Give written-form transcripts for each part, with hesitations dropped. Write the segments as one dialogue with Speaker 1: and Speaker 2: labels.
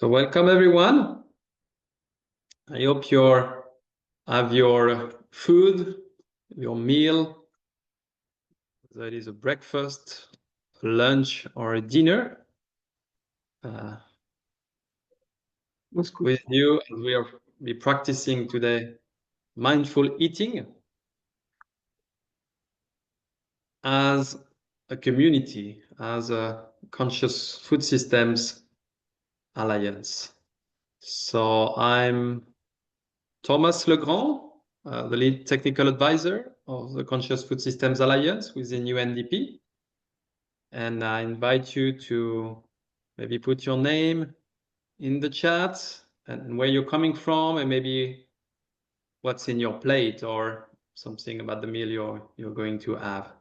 Speaker 1: So welcome everyone. I hope you have your food, your meal, whether it is a breakfast, a lunch, or a dinner. With you, and we are practicing today mindful eating as a community, as a conscious food systems alliance. So I'm Thomas Legrand, the lead technical advisor of the Conscious Food Systems Alliance within UNDP. And I invite you to maybe put your name in the chat and where you're coming from and maybe what's in your plate or something about the meal you're going to have.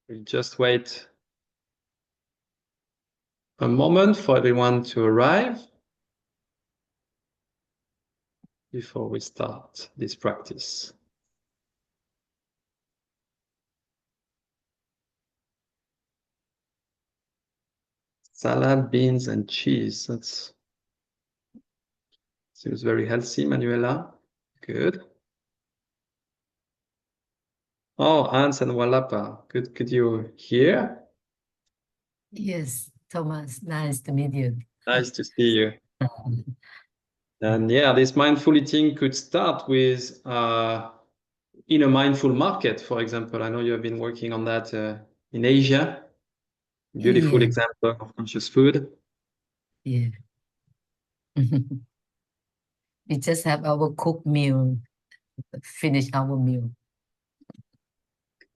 Speaker 1: We'll just wait a moment for everyone to arrive before we start this practice. Salad, beans, and cheese. That seems very healthy, Manuela. Good. Oh, Hans and Walapa. Good. Could you hear?
Speaker 2: Yes, Thomas. Nice to meet you.
Speaker 1: Nice to see you. And yeah, this mindful eating could start with in a mindful market, for example. I know you have been working on that in Asia. Beautiful example of conscious food.
Speaker 2: Yeah. We just have our cooked meal, finish our meal.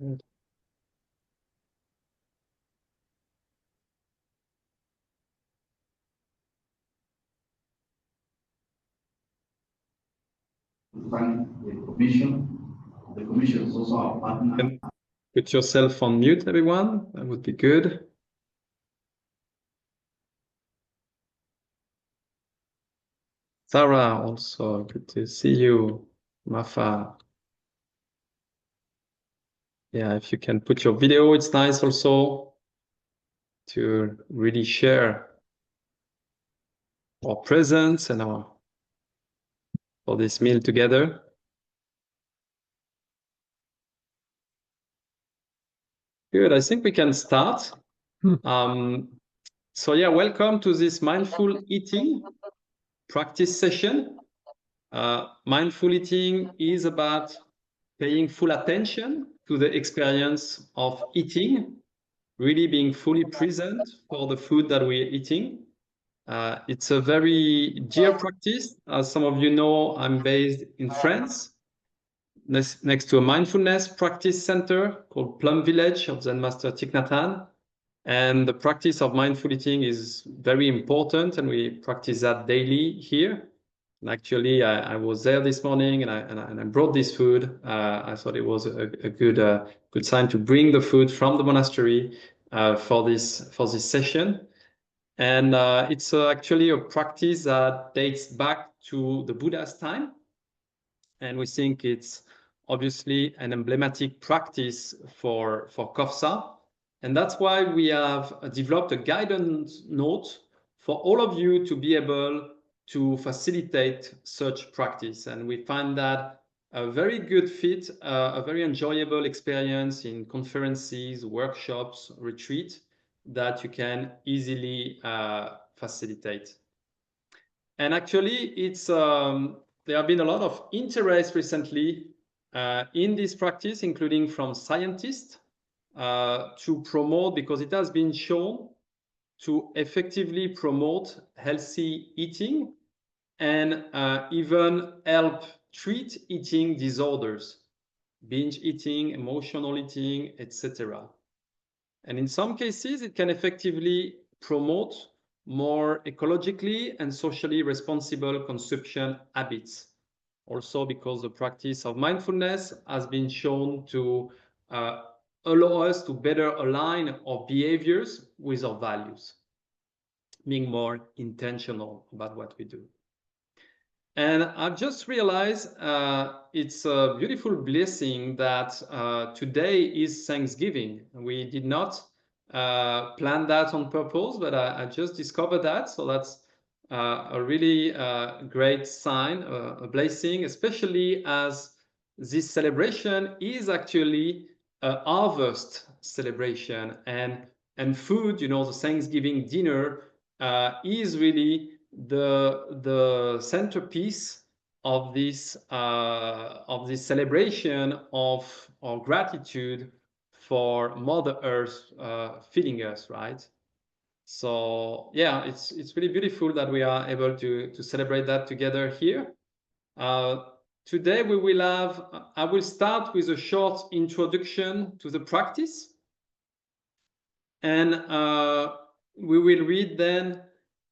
Speaker 1: Good.
Speaker 3: Thank the commission is also our partner.
Speaker 1: And put yourself on mute, everyone. That would be good. Sarah, also good to see you. Mafa. Yeah, if you can put your video, it's nice also to really share our presence and for this meal together. Good, I think we can start. So yeah, welcome to this mindful eating practice session. Mindful eating is about paying full attention to the experience of eating, really being fully present for the food that we're eating. It's a very dear practice. As some of you know, I'm based in France, next to a mindfulness practice center called Plum Village of Zen Master Thich Nhat Hanh. And the practice of mindful eating is very important, and we practice that daily here. And actually, I was there this morning, and I brought this food. I thought it was a good sign to bring the food from the monastery for this session. And it's actually a practice that dates back to the Buddha's time, and we think it's obviously an emblematic practice for CoFSA. And that's why we have developed a guidance note for all of you to be able to facilitate such practice. And we find that a very good fit, a very enjoyable experience in conferences, workshops, retreat that you can easily facilitate. And actually, there have been a lot of interest recently in this practice, including from scientists, to promote, because it has been shown to effectively promote healthy eating and even help treat eating disorders, binge eating, emotional eating, etc. And in some cases, it can effectively promote more ecologically and socially responsible consumption habits. Also because the practice of mindfulness has been shown to allow us to better align our behaviors with our values, being more intentional about what we do. And I've just realized it's a beautiful blessing that today is Thanksgiving. We did not plan that on purpose, but I just discovered that. So that's a really great sign, a blessing, especially as this celebration is actually a harvest celebration. And food, you know, the Thanksgiving dinner is really the centerpiece of this celebration of our gratitude for Mother Earth feeding us, right? So yeah, it's really beautiful that we are able to celebrate that together here. Today we will have, I will start with a short introduction to the practice, and we will read then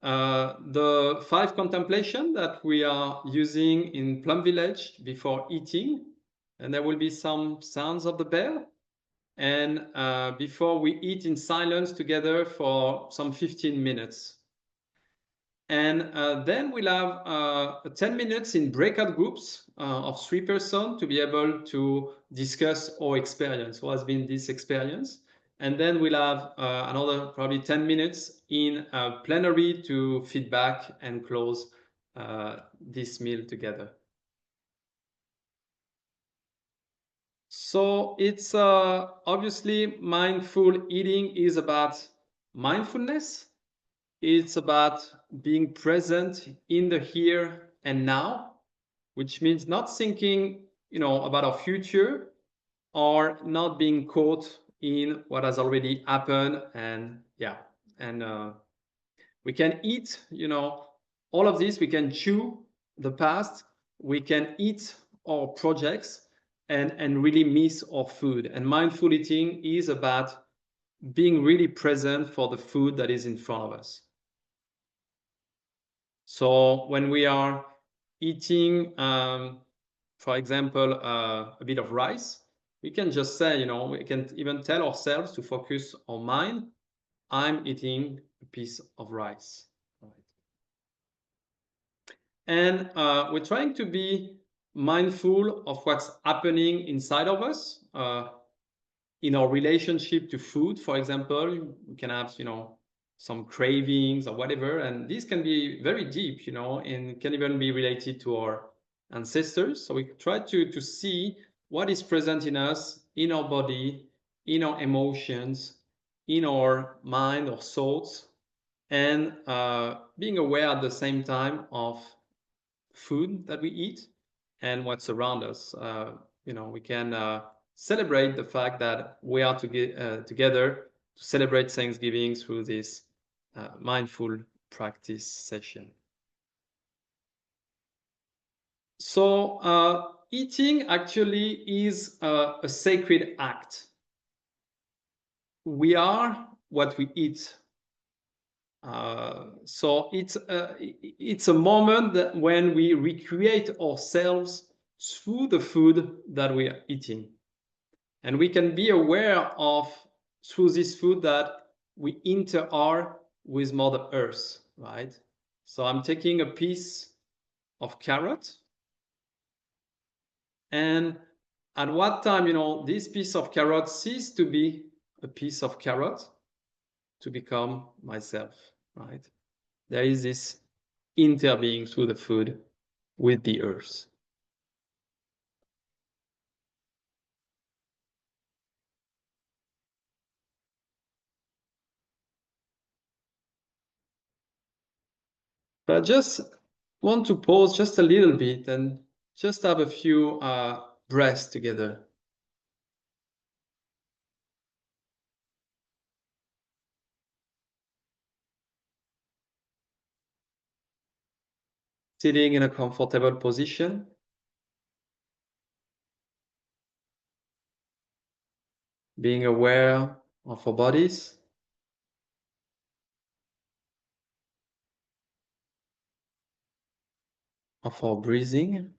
Speaker 1: the 5 contemplation that we are using in Plum Village before eating, and there will be some sounds of the bell, and before we eat in silence together for some 15 minutes. And then we'll have 10 minutes in breakout groups of 3 persons to be able to discuss our experience, what has been this experience. And then we'll have another probably 10 minutes in plenary to feedback and close this meal together. So it's obviously mindful eating is about mindfulness. It's about being present in the here and now, which means not thinking, you know, about our future or not being caught in what has already happened. And yeah, and we can eat, you know, all of this. We can chew the past. We can eat our projects and really miss our food. And mindful eating is about being really present for the food that is in front of us. So when we are eating, for example, a bit of rice, we can just say, you know, we can even tell ourselves to focus our mind, I'm eating a piece of rice. Right. And we're trying to be mindful of what's happening inside of us, in our relationship to food. For example, we can have, you know, some cravings or whatever, and these can be very deep, you know, and can even be related to our ancestors. So we try to see what is present in us, in our body, in our emotions, in our mind or thoughts, and being aware at the same time of food that we eat and what's around us. You know, we can celebrate the fact that we are together to celebrate Thanksgiving through this mindful practice session. So eating actually is a sacred act. We are what we eat. So it's a moment that when we recreate ourselves through the food that we are eating. And we can be aware of, through this food, that we interact with Mother Earth, right? So I'm taking a piece of carrot, and at what time, you know, this piece of carrot ceases to be a piece of carrot to become myself, right? There is this interbeing through the food with the earth. But I just want to pause just a little bit and just have a few breaths together. Sitting in a comfortable position. Being aware of our bodies. Of our breathing.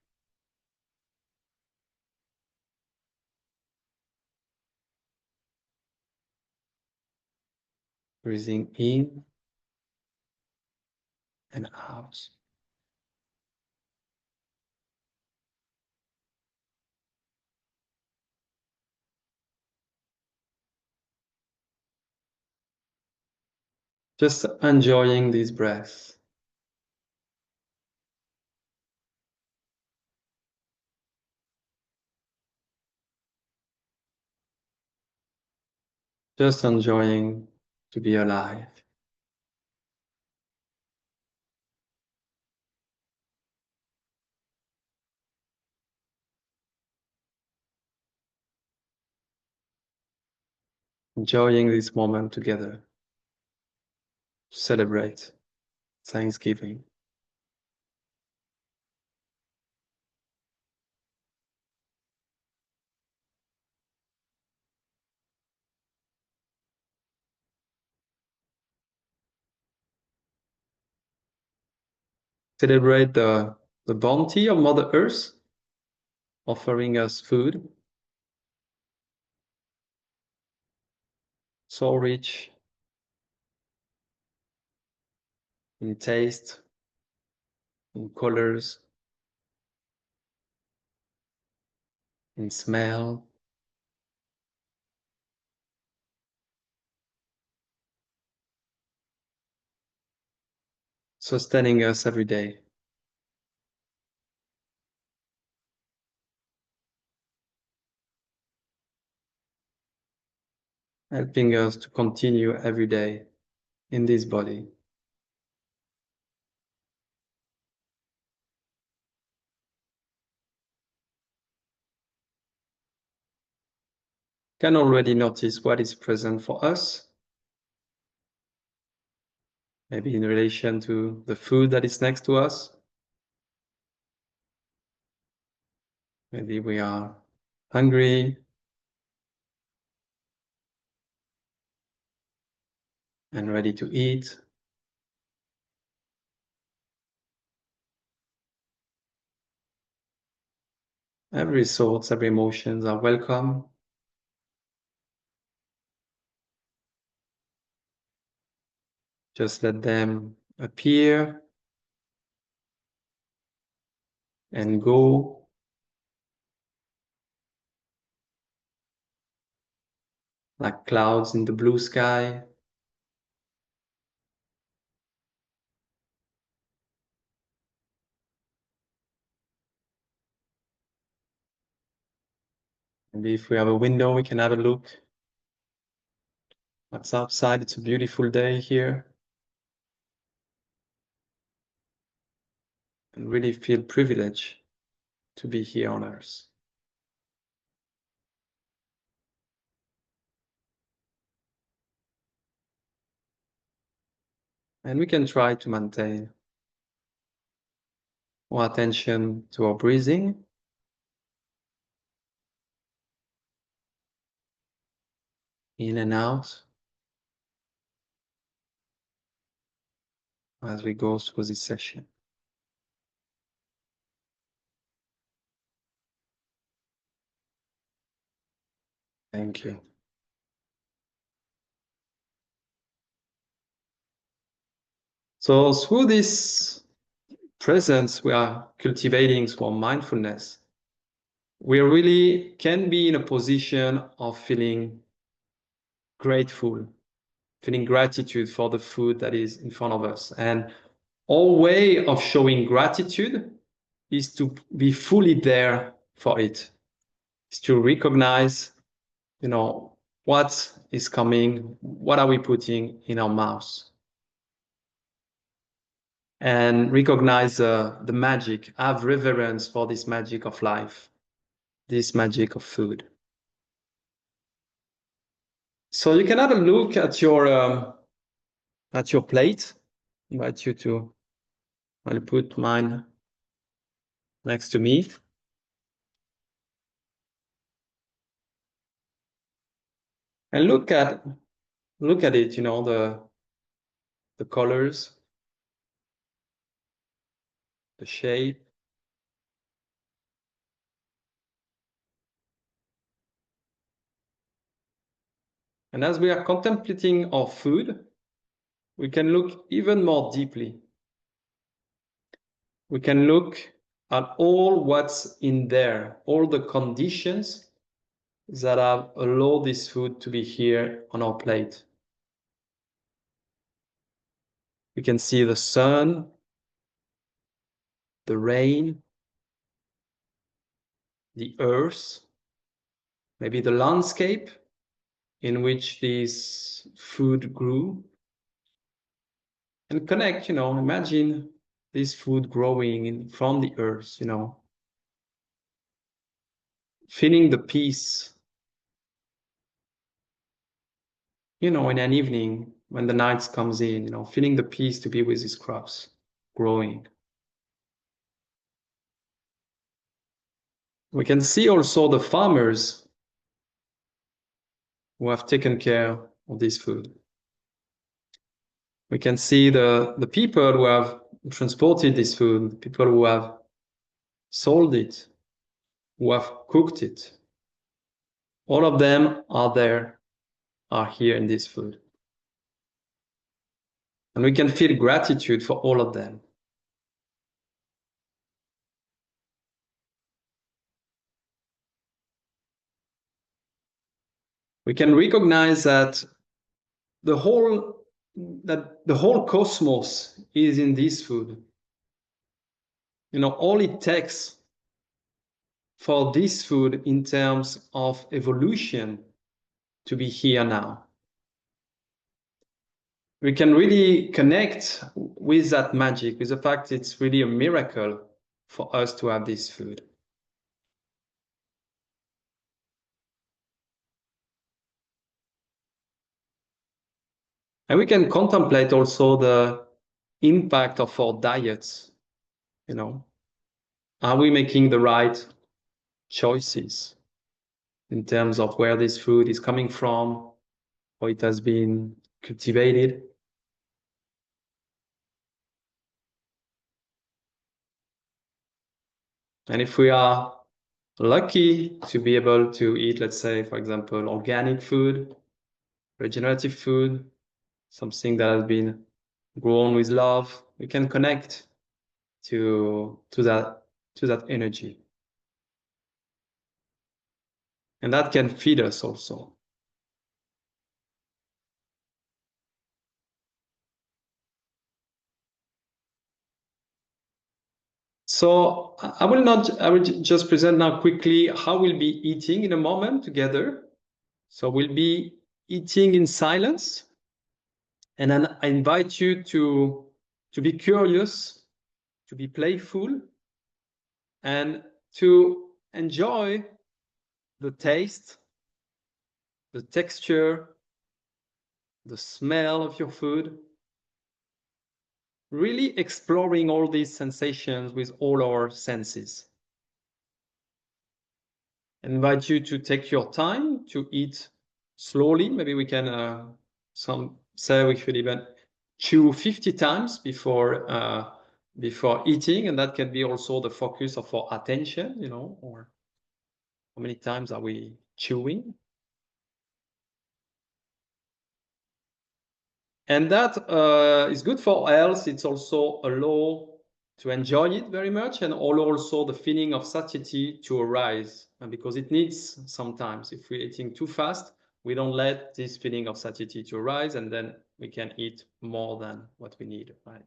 Speaker 1: Breathing in and out. Just enjoying this breath. Just enjoying to be alive. Enjoying this moment together. Celebrate Thanksgiving. Celebrate the bounty of Mother Earth, offering us food. So rich in taste, in colors, in smell. Sustaining us every day. Helping us to continue every day in this body. Can already notice what is present for us. Maybe in relation to the food that is next to us. Maybe we are hungry and ready to eat. Every thoughts, every emotions are welcome. Just let them appear and go. Like clouds in the blue sky. Maybe if we have a window, we can have a look what's outside. It's a beautiful day here. And really feel privileged to be here on Earth. And we can try to maintain our attention to our breathing. In and out. As we go through this session. Thank you. So through this presence we are cultivating for mindfulness, we really can be in a position of feeling grateful, feeling gratitude for the food that is in front of us. And our way of showing gratitude is to be fully there for it. Is to recognize, what is coming, what are we putting in our mouths. And recognize the magic, have reverence for this magic of life, this magic of food. So you can have a look at your plate. I invite you to, I'll put mine next to me. And look at it, the colors, the shape. And as we are contemplating our food, we can look even more deeply. We can look at all what's in there, all the conditions that have allowed this food to be here on our plate. We can see the sun, the rain, the earth, maybe the landscape in which this food grew. And connect, imagine this food growing from the earth, feeling the peace, in an evening when the night comes in, feeling the peace to be with these crops growing. We can see also the farmers who have taken care of this food. We can see the people who have transported this food, people who have sold it, who have cooked it. All of them are here in this food. And we can feel gratitude for all of them. We can recognize that the whole cosmos is in this food. All it takes for this food in terms of evolution to be here now. We can really connect with that magic, with the fact it's really a miracle for us to have this food. And we can contemplate also the impact of our diets. Are we making the right choices in terms of where this food is coming from, or it has been cultivated? And if we are lucky to be able to eat, let's say, for example, organic food, regenerative food, something that has been grown with love, we can connect to that energy. And that can feed us also. So I will just present now quickly how we'll be eating in a moment together. So we'll be eating in silence. And then I invite you to be curious, to be playful, and to enjoy the taste, the texture, the smell of your food. Really exploring all these sensations with all our senses. I invite you to take your time to eat slowly. Maybe we can, some say we should even chew 50 times before eating, and that can be also the focus of our attention, or how many times are we chewing? And that is good for health. It's also allow to enjoy it very much, and also the feeling of satiety to arise, because it needs sometimes. If we're eating too fast, we don't let this feeling of satiety to arise, and then we can eat more than what we need, right?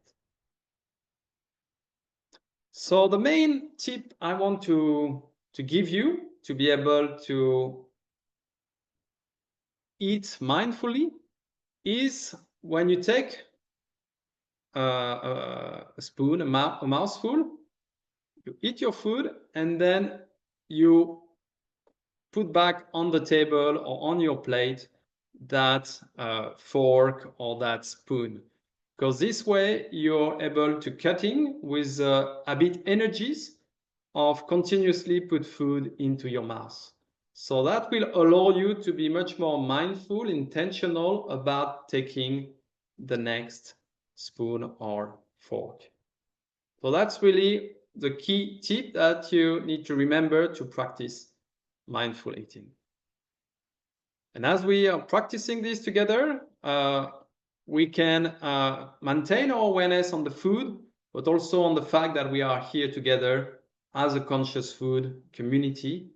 Speaker 1: So the main tip I want to give you to be able to eat mindfully is when you take a spoon, a mouthful, you eat your food, and then you put back on the table or on your plate that fork or that spoon. Because this way you're able to cutting with a bit energies of continuously put food into your mouth. So that will allow you to be much more mindful, intentional about taking the next spoon or fork. So that's really the key tip that you need to remember to practice mindful eating. And as we are practicing this together, we can maintain our awareness on the food, but also on the fact that we are here together as a conscious food community.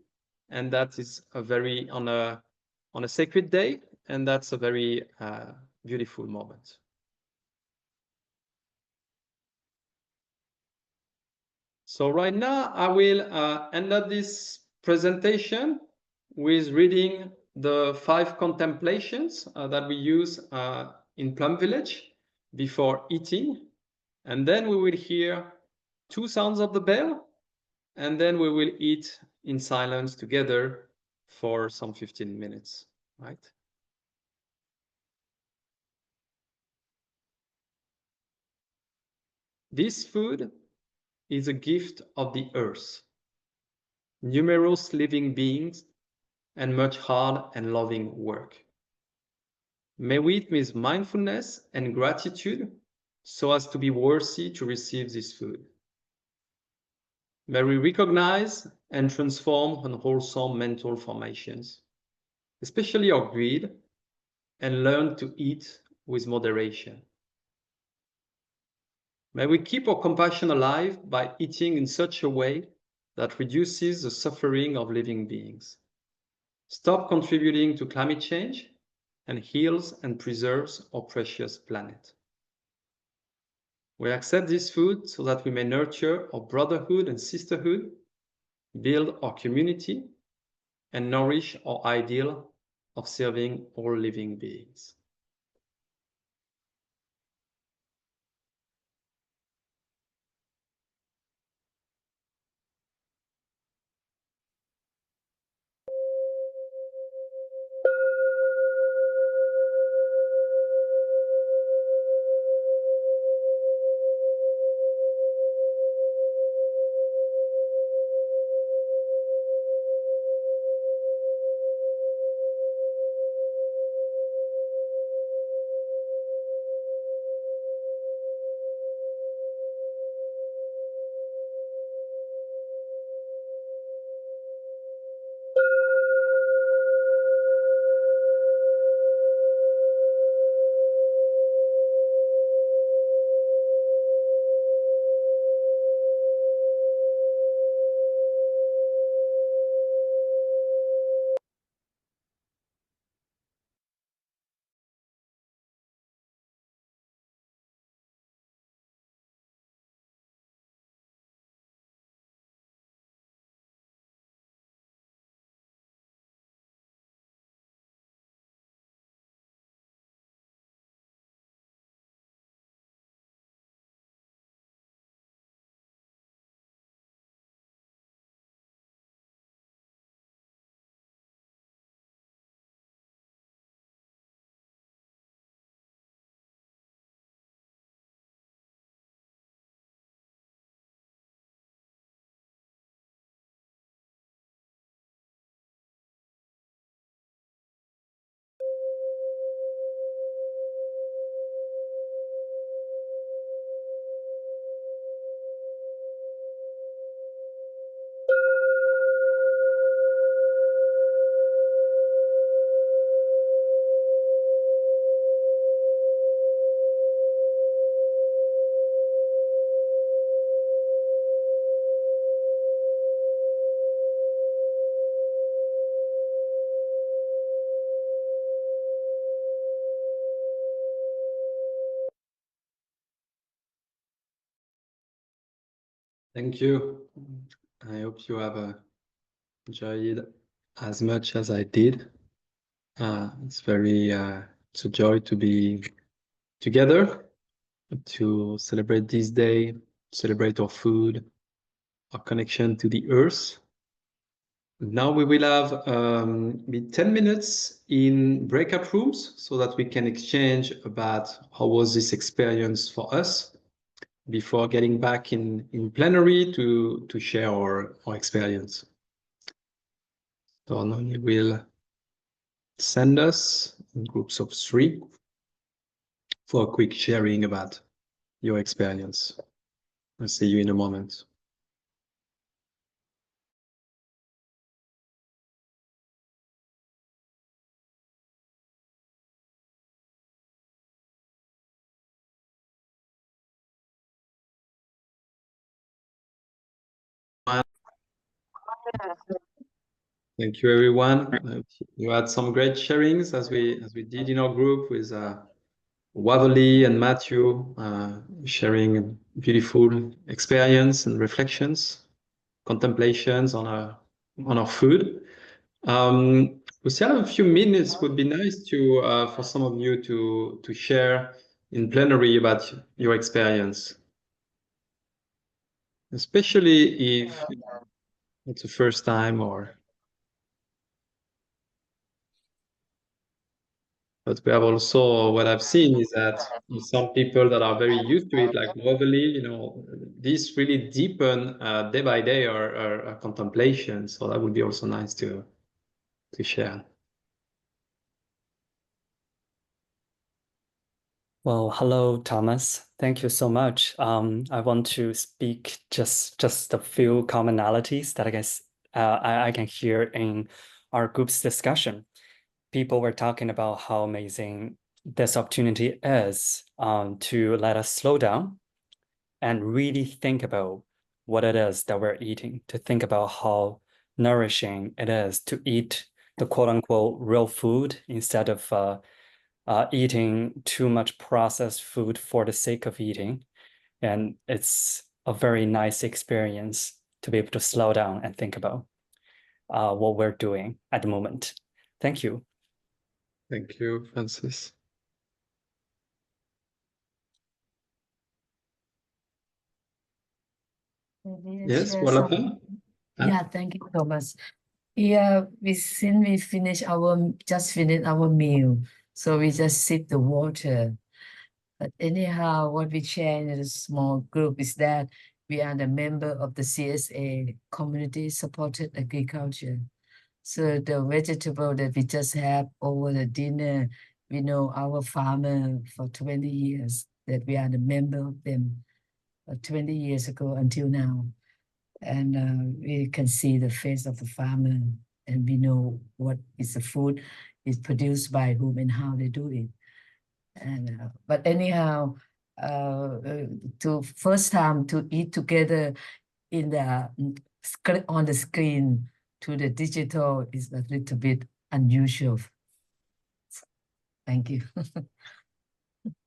Speaker 1: And that is on a sacred day, and that's a very beautiful moment. So right now, I will end up this presentation with reading the 5 contemplations that we use in Plum Village before eating. And then we will hear 2 sounds of the bell, and then we will eat in silence together for some 15 minutes, right? This food is a gift of the earth, numerous living beings, and much hard and loving work. May we eat with mindfulness and gratitude so as to be worthy to receive this food. May we recognize and transform unwholesome mental formations, especially our greed, and learn to eat with moderation. May we keep our compassion alive by eating in such a way that reduces the suffering of living beings, stop contributing to climate change, and heals and preserves our precious planet. We accept this food so that we may nurture our brotherhood and sisterhood, build our community, and nourish our ideal of serving all living beings. Thank you. I hope you have enjoyed it as much as I did. It's it's a joy to be together, to celebrate this day, celebrate our food, our connection to the earth. Now we will have 10 minutes in breakout rooms so that we can exchange about how was this experience for us before getting back in plenary to share our experience. So Noni will send us in groups of 3 for a quick sharing about your experience. I'll see you in a moment. Thank you, everyone. You had some great sharings as we did in our group with Waverly and Matthew sharing a beautiful experience and reflections, contemplations on our food. We still have a few minutes. Would be nice to for some of you to share in plenary about your experience, especially if it's the first time or. But we have also what I've seen is that some people that are very used to it, like Waverly, this really deepen day by day our contemplation. So that would be also nice to share.
Speaker 4: Well, hello, Thomas. Thank you so much. I want to speak just a few commonalities that I guess I can hear in our group's discussion. People were talking about how amazing this opportunity is to let us slow down and really think about what it is that we're eating, to think about how nourishing it is to eat the quote unquote real food instead of eating too much processed food for the sake of eating. And it's a very nice experience to be able to slow down and think about what we're doing at the moment. Thank you.
Speaker 1: Thank you, Francis. Yes, Walapa?
Speaker 2: Yeah, thank you, Thomas. Yeah, since we just finished our meal, so we just sip the water. But anyhow, what we share in a small group is that we are the member of the CSA, Community Supported Agriculture. So the vegetable that we just have over the dinner, we know our farmer for 20 years, that we are the member of them 20 years ago until now. And we can see the face of the farmer, and we know what is the food is produced by whom and how they do it. And but anyhow, to first time to eat together in the on the screen to the digital is a little bit unusual. Thank you.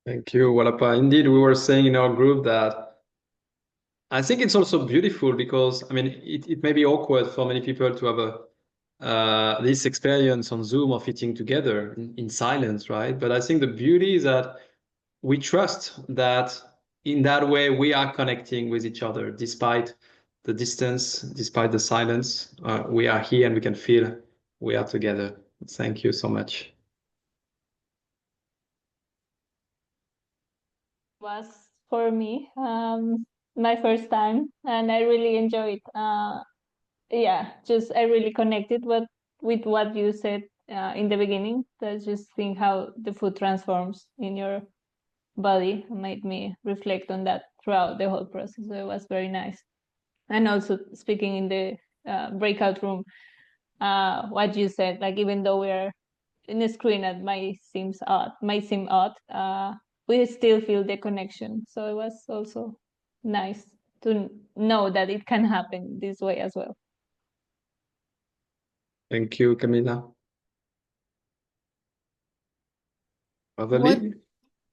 Speaker 1: Thank you, Walapa. Indeed, we were saying in our group that I think it's also beautiful because, I mean, it may be awkward for many people to have this experience on Zoom of eating together in silence, right? But I think the beauty is that we trust that in that way we are connecting with each other despite the distance, despite the silence. We are here and we can feel we are together. Thank you so much.
Speaker 5: Was for me my first time, and I really enjoyed. Yeah, just I really connected with what you said in the beginning. That's just think how the food transforms in your body. Made me reflect on that throughout the whole process. So it was very nice. And also speaking in the breakout room, what you said, like even though we're in the screen, it might seem odd. We still feel the connection. So it was also nice to know that it can happen this way as well.
Speaker 1: Thank you, Camila.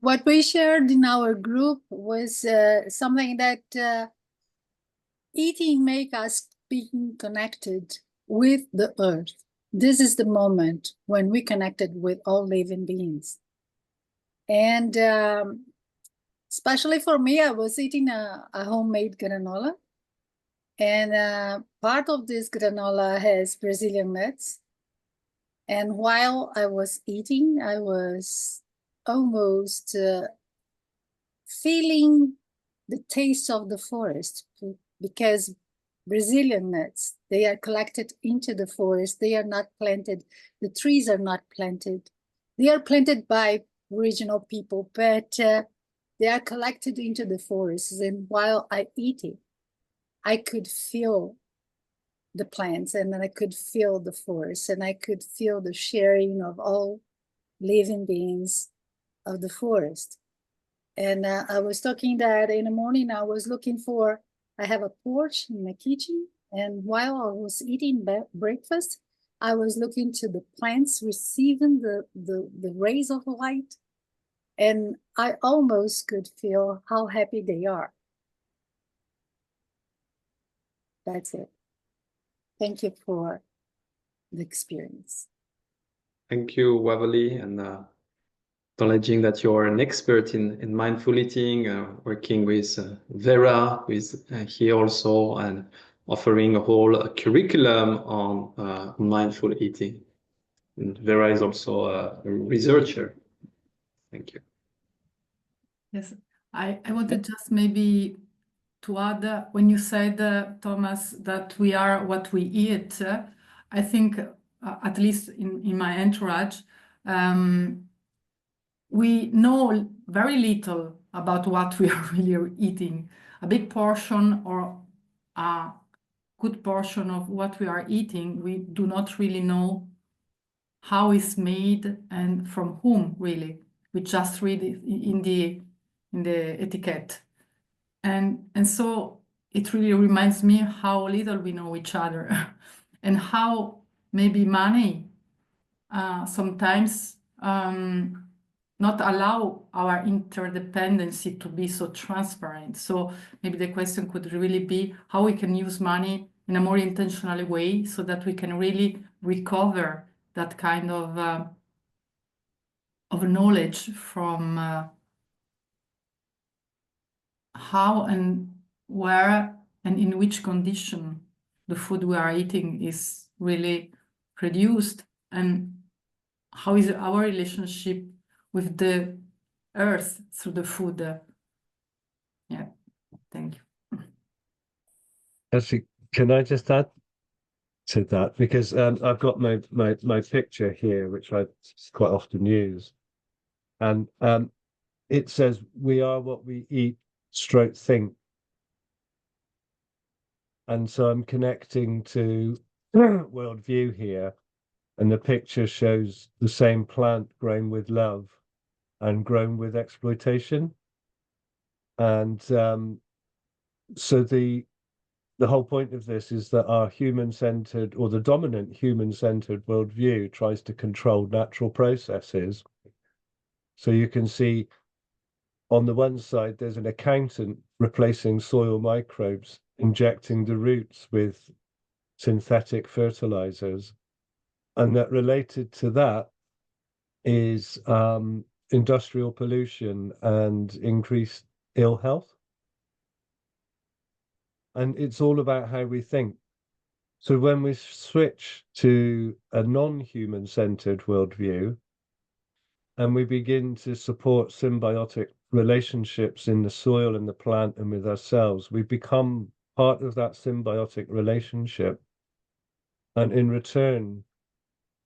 Speaker 6: What we shared in our group was something that eating make us being connected with the earth. This is the moment when we connected with all living beings. And especially for me, I was eating a homemade granola. And part of this granola has Brazilian nuts. And while I was eating, I was almost feeling the taste of the forest, because Brazilian nuts, they are collected into the forest. They are not planted. The trees are not planted. They are planted by original people, but they are collected into the forests. And while I eat it, I could feel the plants, and then I could feel the forest, and I could feel the sharing of all living beings of the forest. And I was talking that in the morning I was looking for, I have a porch in my kitchen, and while I was eating breakfast, I was looking to the plants receiving the rays of light. And I almost could feel how happy they are. That's it. Thank you for the experience.
Speaker 1: Thank you, Waverly, and acknowledging that you're an expert in mindful eating, working with Vera, who is here also, and offering a whole curriculum on mindful eating. And Vera is also a researcher. Thank you.
Speaker 7: Yes, I wanted just maybe to add, when you said, Thomas, that we are what we eat, I think, at least in my entourage, we know very little about what we are really eating. A big portion or a good portion of what we are eating, we do not really know how it's made and from whom, really. We just read it in the etiquette. And so it really reminds me how little we know each other and how maybe money sometimes not allow our interdependency to be so transparent. So maybe the question could really be how we can use money in a more intentional way so that we can really recover that kind of knowledge from how and where and in which condition the food we are eating is really produced, and how is our relationship with the earth through the food. Yeah, thank you.
Speaker 8: Actually, can I just add to that? Because I've got my picture here, which I quite often use. And it says, we are what we eat, stroke think. And so I'm connecting to worldview here. And the picture shows the same plant grown with love and grown with exploitation. And so the whole point of this is that our human-centered, or the dominant human-centered worldview, tries to control natural processes. So you can see on the one side, there's an accountant replacing soil microbes, injecting the roots with synthetic fertilizers. And that related to that is industrial pollution and increased ill health. And it's all about how we think. So when we switch to a non-human centered worldview, and we begin to support symbiotic relationships in the soil and the plant and with ourselves, we become part of that symbiotic relationship. And in return,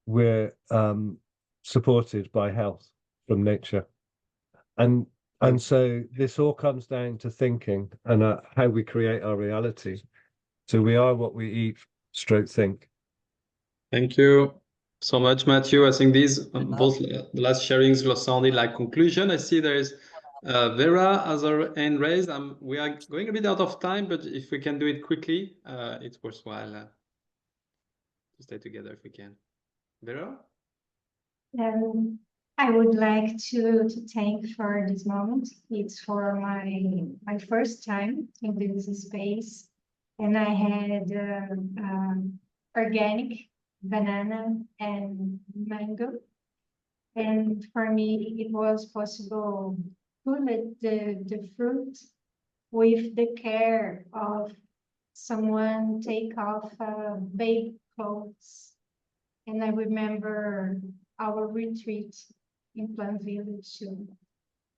Speaker 8: we're supported by health from nature. And so this all comes down to thinking and how we create our reality. So we are what we eat, stroke think.
Speaker 1: Thank you so much, Matthew. I think these both the last sharings sounded like conclusion. I see there is Vera has her hand raised. We are going a bit out of time, but if we can do it quickly, it's worthwhile to stay together if we can. Vera?
Speaker 9: I would like to thank for this moment. It's for my first time in this space, and I had organic banana and mango, and for me it was possible to pull the fruit with the care of someone take off baby clothes. And I remember our retreat in Plant Village too.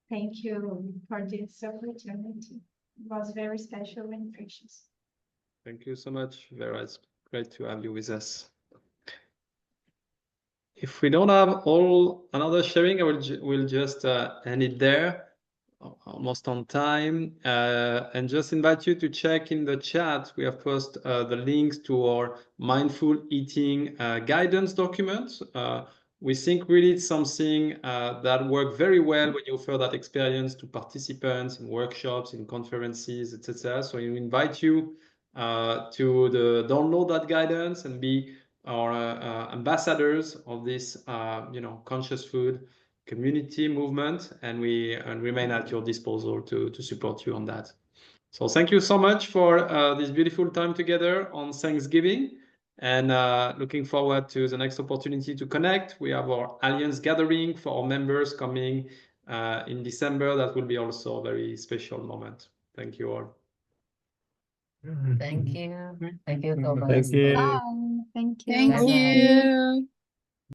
Speaker 9: Thank you for this opportunity. It was very special and precious.
Speaker 1: Thank you so much, Vera. It's great to have you with us. If we don't have another sharing, we'll just end it there, almost on time, and just invite you to check in the chat. We have posted the links to our mindful eating guidance document. We think really it's something that works very well when you offer that experience to participants in workshops, in conferences, etc. So we invite you to download that guidance and be our ambassadors of this, conscious food community movement, and we remain at your disposal to support you on that. So thank you so much for this beautiful time together on Thanksgiving, and looking forward to the next opportunity to connect. We have our Alliance gathering for our members coming in December. That will be also a very special moment. Thank you all.
Speaker 2: Thank you. Thank you, Thomas.
Speaker 8: Thank you.
Speaker 9: Bye. Thank you.
Speaker 6: Thank
Speaker 2: Bye-bye.
Speaker 6: you.